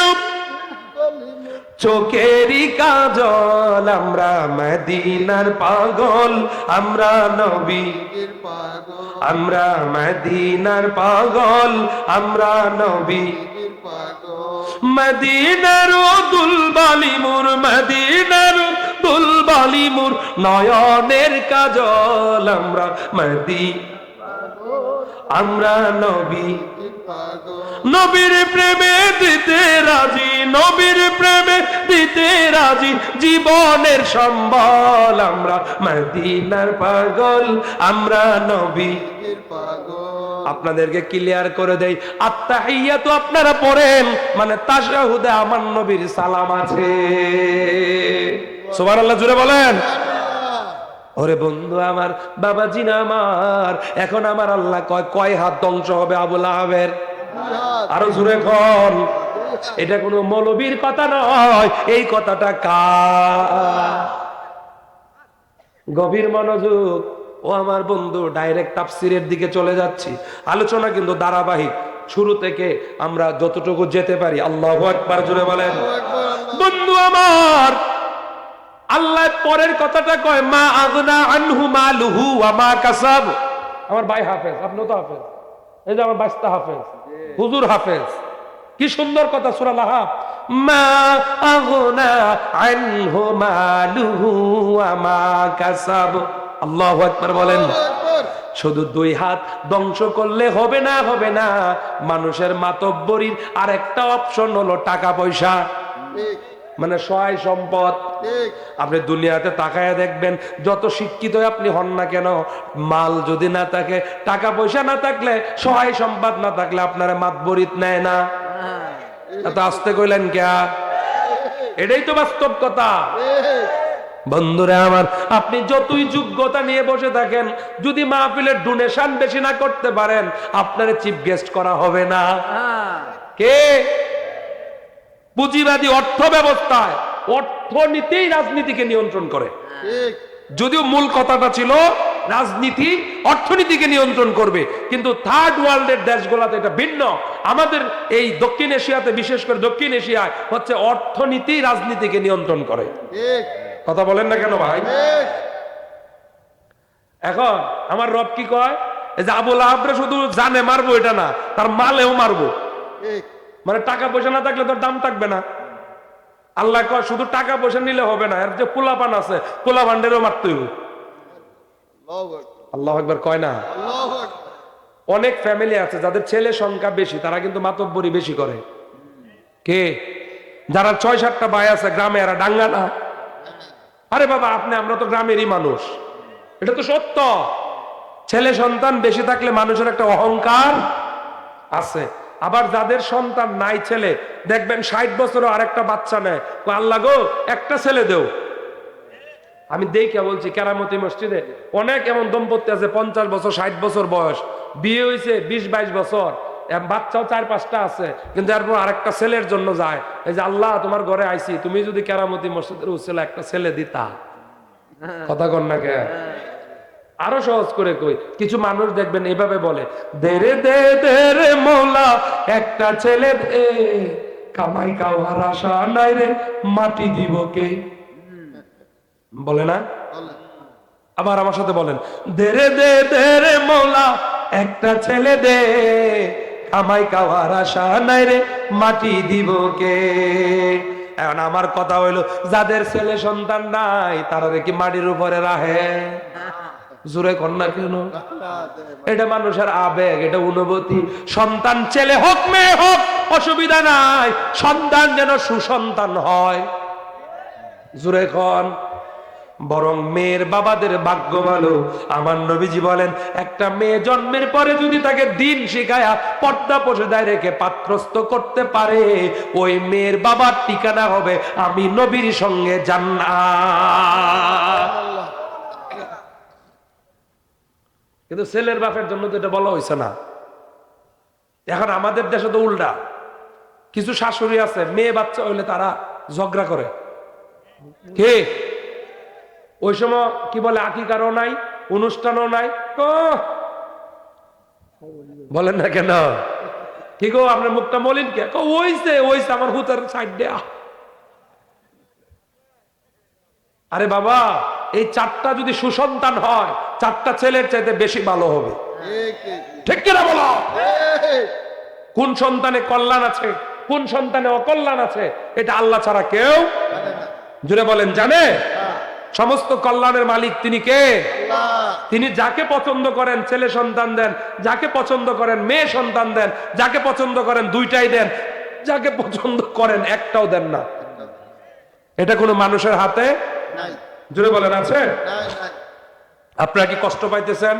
চোখেরই কাজল, আমরা মদিনার পাগল, আমরা নবী, আমরা মদিনার পাগল, আমরা নবী, মদিনার দুলবালি মোর, মদিনার দুলবালি মোর নয়নের কাজল, আমরা মদি, আমরা নবী, নবীর প্রেমে দিতে রাজি, নবীর প্রেমে দিতে রাজি, জীবনের সম্বল, আমরা মদিনার পাগল, আমরা নবী। আপনাদেরকে ক্লিয়ার করে দেই, আত্তাহিয়াতু আপনারা পড়েন মানে তাশাহুদে আমার নবীর সালাম আছে। সুবহানাল্লাহ জুড়ে বলেন। ওরে বন্ধু আমার, বাবাজি না আমার, এখন আমার আল্লাহ কয় কয় হাত ধ্বংস হবে আবু লাহাবের? আরো জোরে কোন। এটা কোনো মৌলবীর কথা নয়, এই কথাটা কার? গভীর মনোযোগ। ও আমার বন্ধু, ডাইরেক্ট তাফসিরের দিকে চলে যাচ্ছি। আলোচনা কিন্তু ধারাবাহিক, শুরু থেকে আমরা যতটুকু যেতে পারি। আল্লাহু আকবার জোরে বলেন। বন্ধু আমার, আল্লাহ পরের কথাটা কয়, মা আগনা আনহু মালুহু ওয়া মা কাসাব। আমার ভাই হাফেজ, আপনিও তো হাফেজ, এই যে আমার বাস্তা হাফেজ, হুজুর হাফেজ। কি সুন্দর কথা, সূরা লাহাব, মা আগনা আনহু মালুহু ওয়া মা কাসাব। আল্লাহু আকবার বলেন। শুধু দুই হাত ধ্বংস করলে হবে না, হবে না। মানুষের মাতব্বরির আর একটা অপশন হলো টাকা পয়সা। মানে সহায় সম্পদ। ঠিক আপনি দুনিয়াতে তাকায় দেখবেন, যত শিক্ষিত আপনি হন না কেন, মাল যদি না থাকে, টাকা পয়সা না থাকলে, সহায় সম্পদ না থাকলে আপনারা মাতবরিত নেয় না। এত আসতে কইলেন কে? এটাই তো বাস্তব কথা। ঠিক বন্ধুরা আমার, আপনি যতই যোগ্যতা নিয়ে বসে থাকেন, যদি মাহফিলের ডোনেশন বেশি না করতে পারেন, আপনার চিফ গেস্ট করা হবে না। কে? পুঁজিবাদী অর্থ ব্যবস্থায় অর্থনীতিই রাজনীতিকে নিয়ন্ত্রণ করে। ঠিক যদিও মূল কথাটা ছিল রাজনীতি অর্থনীতিকে নিয়ন্ত্রণ করবে, কিন্তু থার্ড ওয়ার্ল্ডের দেশগুলোতে এটা ভিন্ন। আমাদের এই দক্ষিণ এশিয়াতে, বিশেষ করে দক্ষিণ এশিয়ায় হচ্ছে অর্থনীতি রাজনীতিকে নিয়ন্ত্রণ করে। ঠিক কথা বলেন না কেন ভাই? ঠিক এখন আমার রব কি কয়, এই যে আবুল আহাবরে শুধু জানে মারবো এটা না, তার মালেও মারবো। ঠিক মানে টাকা পয়সা না থাকলে তোর দাম থাকবে না। আল্লাহ কয় শুধু টাকা পয়সা নিলে হবে না, এর যে পোলাপান আছে পোলাপানদেরও মারতে হবে। আল্লাহ একবার কয় না। আল্লাহু আকবার। অনেক ফ্যামিলি আছে যাদের ছেলে সংখ্যা বেশি, তারা কিন্তু মাতব্বরি বেশি করে। কে? যারা 6-7টা ভাই আছে গ্রামে, এরা ডাঙ্গা না। আরে বাবা, আমরা তো গ্রামেরই মানুষ, এটা তো সত্য। ছেলে সন্তান বেশি থাকলে মানুষের একটা অহংকার আছে। আবার যাদের সন্তান নাই, ছেলে দেখবেন 60 বছরও আরেকটা বাচ্চা নেয়, কয় আল্লাহ গো একটা ছেলে দেও। আমি দেখে বলছি, কেরামতি মসজিদে অনেক এমন দম্পতি আছে 50 বছর 60 বছর বয়স, বিয়ে হয়েছে 20-22 বছর, বাচ্চাও 4-5টা আছে, কিন্তু এরপর আরেকটা ছেলের জন্য যায়। এই যে আল্লাহ তোমার ঘরে আইছি, তুমি যদি কেরামতি মসজিদের উসিলা একটা ছেলে দিতা। কথা কন না কে? আরো সহজ করে কই, কিছু মানুষ দেখবেন এভাবে বলে, দেরে দে দে রে মৌলা একটা ছেলে দে, কামাই খাওয়ার আশা নাই রে, মাটি দিব কে? বলে না? আবার আমার সাথে বলেন, দেরে দে দে রে মৌলা একটা ছেলে দে, কামাই খাওয়ার আশা নাই রে, মাটি দিব কে? এখন আমার কথা হইলো, যাদের ছেলে সন্তান নাই তারা কি মাটির উপরে রাহে? জোরে কন্যা কেন? এটা মানুষের আবেগ, এটা অনুভূতি। সন্তান ছেলে হোক মেয়ে হোক অসুবিধা নাই, সন্তান যেন সুসন্তান হয়। জোরে খন। বরং মেয়ের বাবাদের ভাগ্য ভালো। আমার নবীজি বলেন, একটা মেয়ে জন্মের পরে যদি তাকে দ্বীন শিখায়া পর্দা পর্দায় রেখে পাত্রস্থ করতে পারে, ওই মেয়ের বাবার ঠিকানা হবে আমি নবীর সঙ্গে জান্নাত। কিন্তু ছেলের বাপের জন্য তো এটা বলা হয়েছে না। এখন আমাদের দেশে তো উল্টা, কিছু শাশুড়ি আছে মেয়ে বাচ্চা হইলে তারা ঝগড়া করে। কে? ওই সময় কি বলে, আকিকারও নাই, অনুষ্ঠানও নাই। বলেন না কেন? কি গো আপনার মুখটা মলিন কে? ওইছে ওইছে আমার হুতার সাইড দেয়া। আরে বাবা, এই 4টা যদি সুসন্তান হয়, 4টা ছেলের চাইতে বেশি ভালো হবে। ঠিক কিনা বলো? কোন সন্তানে কল্যাণ আছে, কোন সন্তানে অকল্যাণ আছে, এটা আল্লাহ ছাড়া কেউ জুড়ে বলেন জানে? সমস্ত কল্যাণের মালিক তিনি কে? তিনি যাকে পছন্দ করেন ছেলে সন্তান দেন, যাকে পছন্দ করেন মেয়ে সন্তান দেন, যাকে পছন্দ করেন দুইটাই দেন, যাকে পছন্দ করেন একটাও দেন না। এটা কোনো মানুষের হাতে জুড়ে বলেন আছে? আপনারা কি কষ্ট পাইতেছেন?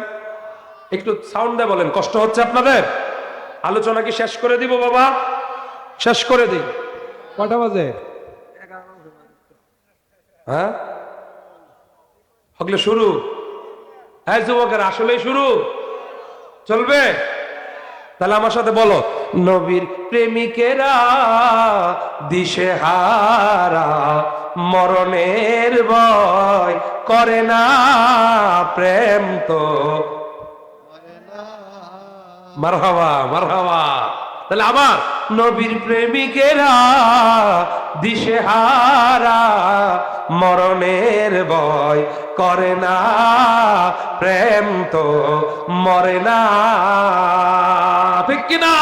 একটু সাউন্ড দিয়ে বলেন, কষ্ট হচ্ছে আপনাদের? আলোচনা কি শেষ করে দিব বাবা? শেষ করে দিই। কটা বাজে? হ্যাঁ, হকলে শুরু। হ্যাঁ যুবকের আসলেই শুরু চলবে? তাহলে আমার সাথে বলো, নবীর প্রেমিকেরা দিশেহারা, মরণের ভয় করে না, প্রেম তো মারহাবা মারহাবা। তাহলে আবার, নবীর প্রেমিকেরা দিশেহারা, মরণের ভয় করে না, প্রেম তো মরে না। ঠিক কিনা?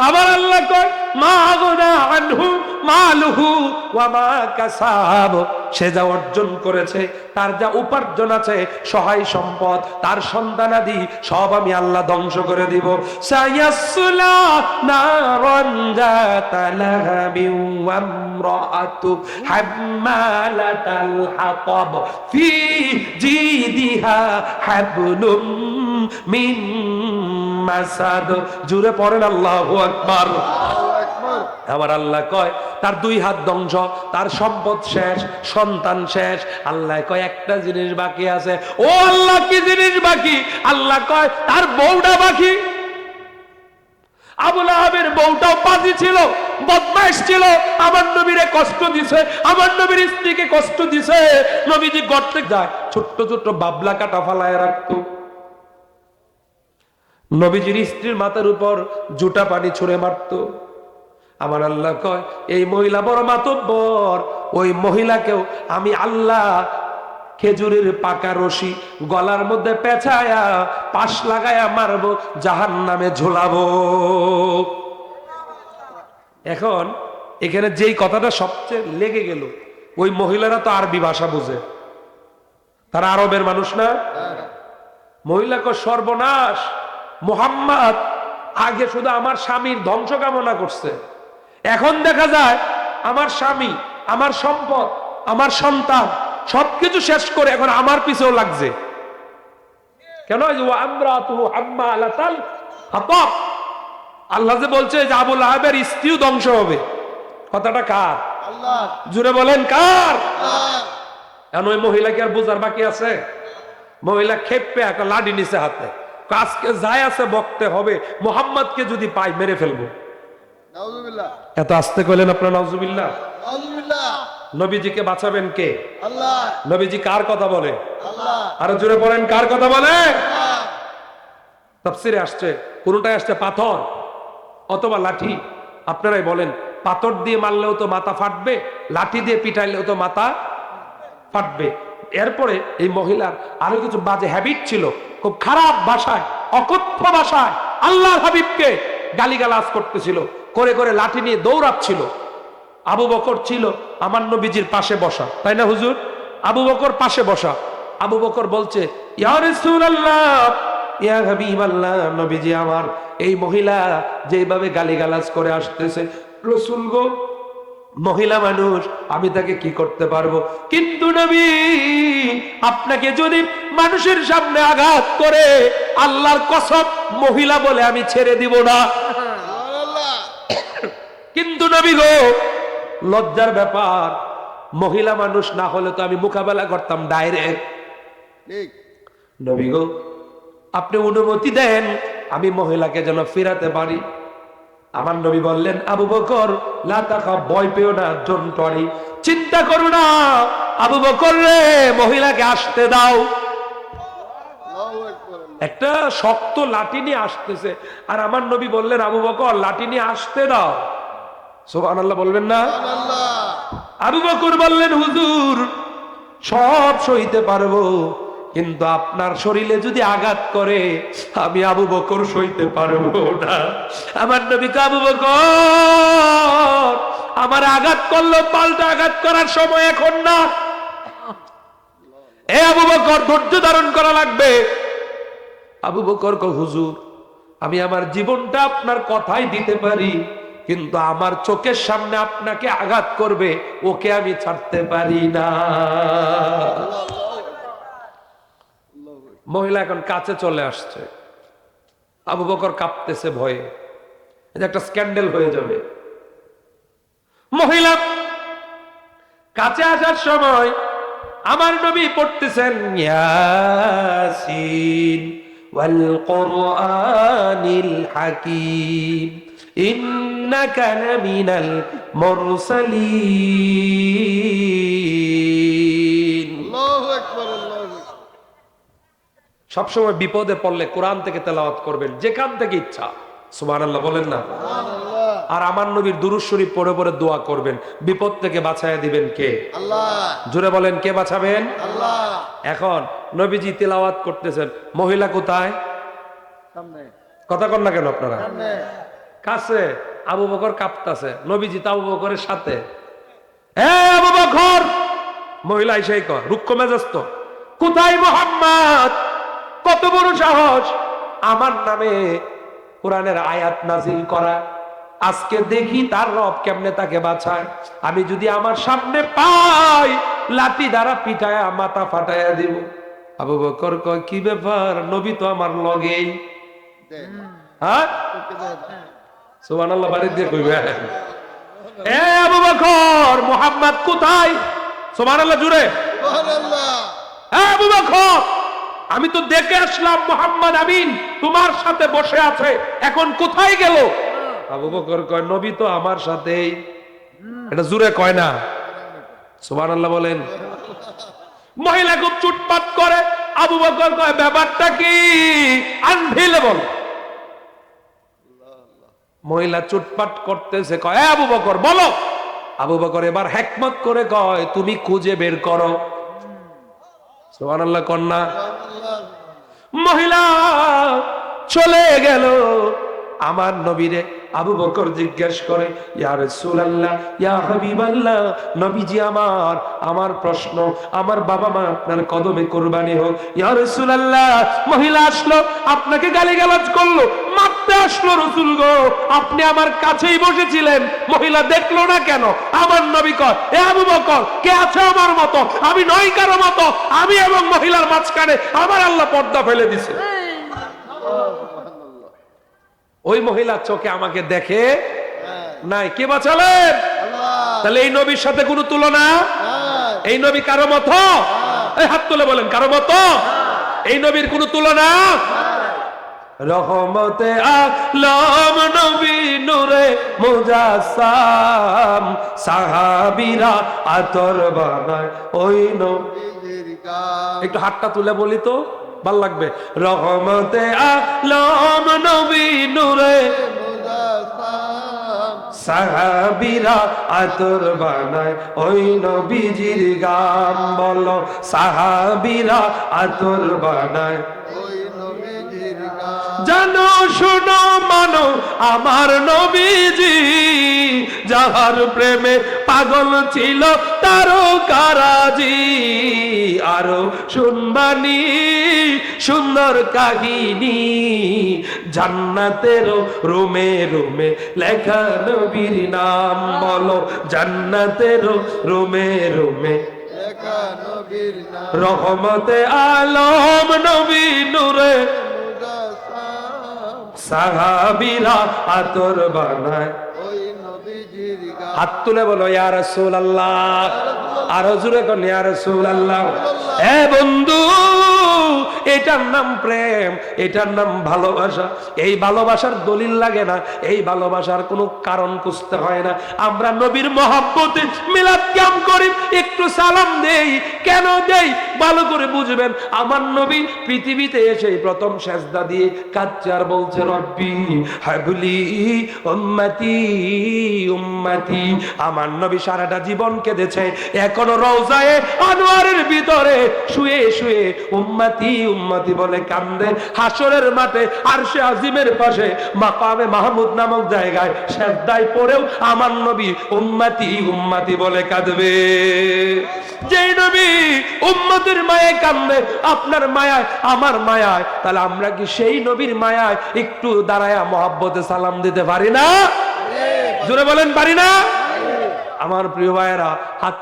আবার আল্লাহ কয়, মা গুনা আনহু মালুহু ওয়া মা কাসাব, সে যা অর্জন করেছে, তার যা উপার্জন আছে, সহায় সম্পদ, তার সন্তানাদি সব আমি আল্লাহ ধ্বংস করে দিব। সায়াসলা নারান যাতা লাহাবি ওয়া ইমরাআতু হাম্মালাতাল হাতাব ফি জিদিহা হাবলুম মিন মাসাদ। জুড়ে পড়েন আল্লাহু আকবার। আমার আল্লাহ কয় তার 2 হাত ধ্বংস, তার সম্পদ শেষ, সন্তান শেষ। আল্লাহ কয় একটা জিনিস বাকি আছে। ও আল্লাহ, কি জিনিস বাকি? আল্লাহ কয় তার বউটা বাকি। আবু লাহাবের বউটাও পাজি ছিল, বদমাইশ ছিল, আমার নবীরে কষ্ট দিছে, আমার নবীর স্ত্রীকে কষ্ট দিছে। নবীজি গর্তে যায়, ছোট্ট ছোট্ট বাবলা কাটা ফালায় রাখতো। নবীজির স্ত্রীর মাথার উপর জুটা পানি ছুঁড়ে মারতো। আমার আল্লাহ কয় এই মহিলা বড় মাতব্বর, ওই মহিলাকেও আমি আল্লাহ খেজুরের পাকা রশি গলার মধ্যে পেঁচায়া পাশ লাগায়া মারবো, জাহান্নামে ঝোলাবো। এখন এখানে যেই কথাটা সবচেয়ে লেগে গেল, ওই মহিলারা তো আরবি ভাষা বুঝে, তারা আরবের মানুষ না। মহিলাকে সর্বনাশ, মুহাম্মদ আগে শুধু আমার স্বামীর ধ্বংস কামনা করছে, এখন দেখা যায় আমার স্বামী, আমার সম্পদ, আমার সন্তান সবকিছু শেষ করে এখন আমার পিছেও লাগছে। কেন? আল্লাহ যে বলছে যে আবু লাহাবের স্ত্রীও ধ্বংস হবে, কথাটা কার? আল্লাহ। জুড়ে বলেন কার? আল্লাহ। এখন ওই মহিলাকে আর বোঝার বাকি আছে? মহিলা খেপে একটা লাঠি নিচে হাতে, আজকে যাই আছে বকতে হবে, মুহাম্মদকে যদি পাই মেরে ফেলবো। নাউজুবিল্লাহ। এত আস্তে কইলেন আপনার নাউজুবিল্লাহ। নাউজুবিল্লাহ। নবীজিকে বাঁচাবেন কে? আল্লাহ। নবীজি কার কথা বলে? আল্লাহ। আরো জোরে বলেন কার কথা বলে? আল্লাহ। তাফসীরে আসছে, কোনটায় আসছে পাথর অথবা লাঠি। আপনারাই বলেন, পাথর দিয়ে মারলেও তো মাথা ফাটবে, লাঠি দিয়ে পিটাইলেও তো মাথা ফাটবে। এরপরে এই মহিলার আরো কিছু বাজে হ্যাবিট ছিল, খুব খারাপ ভাষায়, অকথ্য ভাষায় আল্লাহর হাবিবকে গালিগালাজ করতেছিল, করে করে লাঠি নিয়ে দৌড়াচ্ছিল। আবু বকর ছিল আমার নবীজির পাশে বসা, তাই না হুজুর? আবু বকর পাশে বসা। আবু বকর বলছে, ইয়া রাসূলুল্লাহ, ইয়া হাবিবাল্লাহ, নবীজি আমার, এই মহিলা যেভাবে গালিগালাজ করে আসতেছে, রাসূল গো, মহিলা মানুষ, আমি তাকে কি করতে পারবো? কিন্তু নবী, আপনাকে যদি মানুষের সামনে আঘাত করে, আল্লাহর কসম মহিলা বলে আমি ছেড়ে দিব না। সুবহানাল্লাহ। কিন্তু নবী গো, লজ্জার ব্যাপার, মহিলা মানুষ না হলে তো আমি মোকাবেলা করতাম ডাইরেক্ট। ঠিক। নবী গো, আপনি অনুমতি দেন আমি মহিলাকে যেন ফিরাতে পারি। আমার নবী বললেন, আবু বকর লা তাখাফ, ভয় পেও না, ডোন্ট ওয়ারি, চিন্তা করো না আবু বকর রে, মহিলাকে আসতে দাও। আল্লাহু আকবার। একটা শক্ত লাঠি নিয়ে আসতেছে, আর আমার নবী বললেন, আবু বকর লাঠি নিয়ে আসতে দাও। সুবহানাল্লাহ বলবেন না? সুবহানাল্লাহ। আবু বকর বললেন, হুজুর সব সইতে পারবো, কিন্তু আপনার শরীরে যদি আঘাত করে আমি আবু বকর সইতে পারবো না। আমার নবী তো, আবু বকর আমার আঘাত করলো, পাল্টা আঘাত করার সময় এখন না। এ আবু বকর, ধৈর্য ধারণ করা লাগবে। আবু বকর কয়, হুজুর আমি আমার জীবনটা আপনার কথাই দিতে পারি, কিন্তু আমার চোখের সামনে আপনাকে আঘাত করবে, ওকে আমি ছাড়তে পারি না। মহিলা এখন কাছে চলে আসছে, আবু বকর কাঁপতেছে ভয়ে, এটা একটা স্ক্যান্ডেল হয়ে যাবে। মহিলা কাছে আসার সময় আমার নবী পড়তেছেন, ইয়াসিন ওয়াল কুরআনিল হাকীম ইন্নাকা লামিনাল মুরসালিন। আল্লাহু আকবার। আল্লাহু আকবার। সবসময় বিপদে পড়লে কোরআন থেকে তেলাওয়াত করবেন, যেখান থেকে ইচ্ছা। সুবহানাল্লাহ বলেন না? সুবহানাল্লাহ। আর আমার নবীর দুরূদ শরীফ পড়ে পড়ে দোয়া করবেন। বিপদ থেকে বাঁচায়া দিবেন কে? আল্লাহ। জোরে বলেন, কে বাঁচাবেন? আল্লাহ। এখন নবীজি তেলাওয়াত করতেছেন, মহিলা কোথায়? সামনে। কথা কন না কেন আপনারা? সামনে। কাছে আবু বকর কাঁপতাছে, নবীজি তো আবু বকরের সাথে। আবু বকর, মহিলা এসেই কর, রুক্ষ মেজাজ তো, কোথায় মুহাম্মদ? কত বড় সাহস আমার নামে কোরআনের আয়াত নাজিল করা। আজকে দেখি তার রব কেমনে তাকে বাঁচায়। আমি যদি আমার সামনে পাই, লাঠি দ্বারা পিটায়া মাথা ফাটায়া দিব। আবু বকর কয়, কি ব্যাপার? নবী তো আমার লগেই। দেন হ্যাঁ, ওকে দেন সুবহানাল্লাহ, বাড়ি দিয়ে কইবে। আবু বকর, মুহাম্মদ কোথায়? সুবহানাল্লাহ জুড়ে। সুবহানাল্লাহ। আবু বকর, আমি তো দেখে আসলাম মুহাম্মদ আমিন তোমার সাথে বসে আছে, এখন কোথায় গেল? আবু বকর কয়, নবী তো আমার সাথেই। এটা জুড়ে কয় না? সুবহানাল্লাহ বলেন। মহিলা খুব চুটপাট করে। আবু বকর কয়, ব্যাপারটা কি? আনভিলেবল। মহিলা চুটপাট করতেছে, কয়, আবু বকর বলো। আবু বকর এবার হিকমত করে কয়, তুমি খুঁজে বের করো। সুবহানাল্লাহ কন্যা। সুবহানাল্লাহ। মহিলা চলে গেল। আমার নবীরে আবু বকর জিজ্ঞেস করে, ইয়া রাসূলুল্লাহ, ইয়া হাবিবাল্লাহ, নবীজি আমার প্রশ্ন, আমার বাবা মা আপনার কদমে কুরবানি হোক। ইয়া রাসূলুল্লাহ, মহিলা আসলো, আপনাকে গালিগালাজ করলো, মারতে আসলো। রাসূল গো, আপনি আমার কাছেই বসেছিলেন, মহিলা দেখলো না কেন? আমার নবী কয়, এ আবু বকর, কে আছে আমার মতো? আমি নই কারো মতো। আমি এবং মহিলার মাঝখানে আমার আল্লাহ পর্দা ফেলে দিছে। সুবহানাল্লাহ। ওই মহিলা চোখে আমাকে দেখে হ্যাঁ। নাই। কে বাঁচালেন? আল্লাহ। তাহলে এই নবীর সাথে কোনো তুলনা? হ্যাঁ। এই নবী কারো মতো? এই হাত তুলে বলেন, কারো মতো? এই নবীর কোনো তুলনা? রহমতে আলম নবী নূরে মুজাসসাম, সাহাবীরা আতর বানায় ওই নবী। নিজের গান। একটু হাতটা তুলে বলি তো ভাল লাগবে। রহমতে আলম নবী নূরে মুজাসসাম। সাহাবীরা আতর বানায় ওই নবীজির গান। বলো, সাহাবীরা আতর বানায়। ওই নবীজির গান। জানো শোনো মানো আমার নবীজি, যাহার প্রেমে পাগল ছিল তারকারাজি। আরো শুনবানি সুন্দর কাহিনী, জান্নাতের রুমে রুমে লেখা নবীর নাম। বলো, জান্নাতের রুমে রুমে লেখা নবীর নাম। রহমতে আলম নবী নূরে মুজাসসাম। সাহাবীরা আতর বানায়। ওই নবীজির গান। হাত তুলে বলো, ইয়া রাসূলুল্লাহ। আরো জোরে কোন, ইয়া রাসূলুল্লাহ। এ বন্ধু, এটার নাম প্রেম, এটার নাম ভালোবাসা। এই ভালোবাসার দলিল লাগে না, এই ভালোবাসার কোনো কারণ খুঁজতে হয় না। আমরা নবীর মহব্বতে মিলাদ কিয়াম করি, একটু সালাম দেই। কেন দেই? ভালো করে বুঝবেন। আমার নবী পৃথিবীতে এসে প্রথম সেজদা দিয়ে কাঁদছে আর বলছে, রব্বি হাবলি উম্মতি উম্মতি। আমার নবী সারাটা জীবন কেঁদেছে, এখনো রওজায়ে আনোয়ারের ভিতরে শুয়ে শুয়ে উম্মতি উম্মতি বলে কান্দে। হাসরের মাঠে আরশে আজিমের পাশে মাকামে মাহমুদ নামক জায়গায় সেজদায় পড়েও আমার নবী উম্মতি উম্মতি বলে কাঁদবে। যেই নবী উম্মতের মায়ায় কান্দে, আপনার মায়ায় আমার মায়ায়, তাহলে আমরা কি সেই নবীর মায়ায় একটু দাঁড়ায়া মহব্বতে সালাম দিতে পারি না? জোরে বলেন, পারি না? আমার প্রিয় ভাইয়েরা, হাত